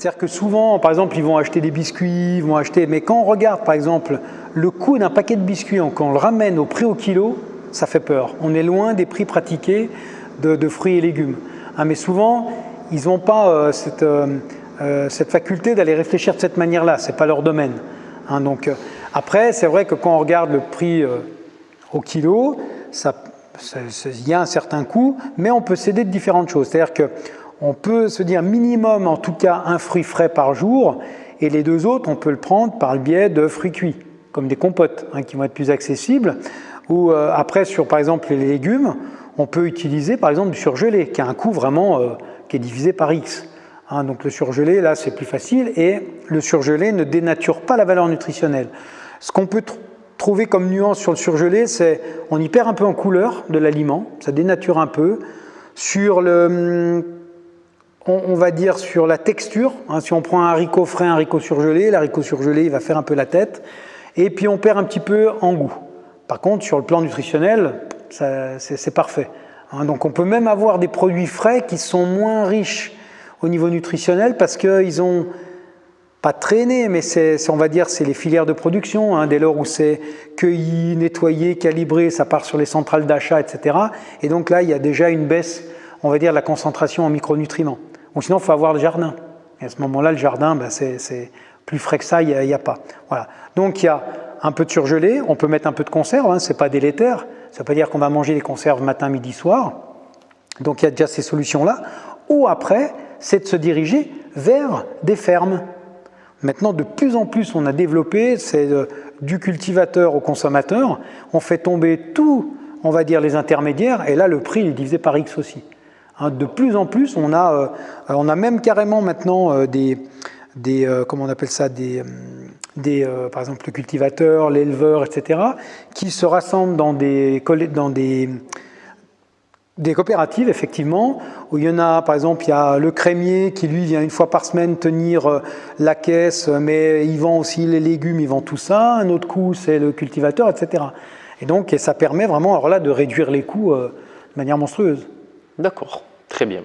C'est-à-dire que souvent, par exemple, ils vont acheter des biscuits, ils vont acheter, mais quand on regarde, par exemple, le coût d'un paquet de biscuits, quand on le ramène au prix au kilo, ça fait peur. On est loin des prix pratiqués de fruits et légumes. Mais souvent, ils n'ont pas cette faculté d'aller réfléchir de cette manière-là. Ce n'est pas leur domaine. Donc, après, c'est vrai que quand on regarde le prix au kilo, il y a un certain coût, mais on peut céder de différentes choses. C'est-à-dire qu'on peut se dire minimum, en tout cas, un fruit frais par jour, et les deux autres, on peut le prendre par le biais de fruits cuits, comme des compotes, qui vont être plus accessibles. Ou après, sur par exemple les légumes, on peut utiliser par exemple du surgelé, qui a un coût vraiment qui est divisé par X. Donc le surgelé, là, c'est plus facile, et le surgelé ne dénature pas la valeur nutritionnelle. Ce qu'on peut trouver comme nuance sur le surgelé, c'est on y perd un peu en couleur de l'aliment, ça dénature un peu. Sur on va dire sur la texture, si on prend un haricot frais, un haricot surgelé, l'haricot surgelé, il va faire un peu la tête, et puis on perd un petit peu en goût. Par contre, sur le plan nutritionnel, c'est parfait. Donc on peut même avoir des produits frais qui sont moins riches au niveau nutritionnel parce qu'ils n'ont pas traîné, mais on va dire c'est les filières de production, dès lors où c'est cueilli, nettoyé, calibré, ça part sur les centrales d'achat, etc. Et donc là, il y a déjà une baisse, on va dire, de la concentration en micronutriments. Ou sinon, il faut avoir le jardin. Et à ce moment-là, le jardin, c'est plus frais que ça, il n'y a pas. Voilà. Donc il y a un peu de surgelé, on peut mettre un peu de conserve, ce n'est pas délétère. Ça ne veut pas dire qu'on va manger des conserves matin, midi, soir. Donc il y a déjà ces solutions-là. Ou après, c'est de se diriger vers des fermes. Maintenant, de plus en plus, on a développé, c'est du cultivateur au consommateur. On fait tomber tout, on va dire, les intermédiaires, et là, le prix est divisé par X aussi. De plus en plus, on a même carrément maintenant comment on appelle ça, par exemple le cultivateur, l'éleveur, etc., qui se rassemblent dans des coopératives, effectivement, où il y en a, par exemple, il y a le crémier qui, lui, vient une fois par semaine tenir la caisse, mais il vend aussi les légumes, il vend tout ça. Un autre coup, c'est le cultivateur, etc. Et donc, ça permet vraiment, alors là, de réduire les coûts de manière monstrueuse. D'accord, très bien.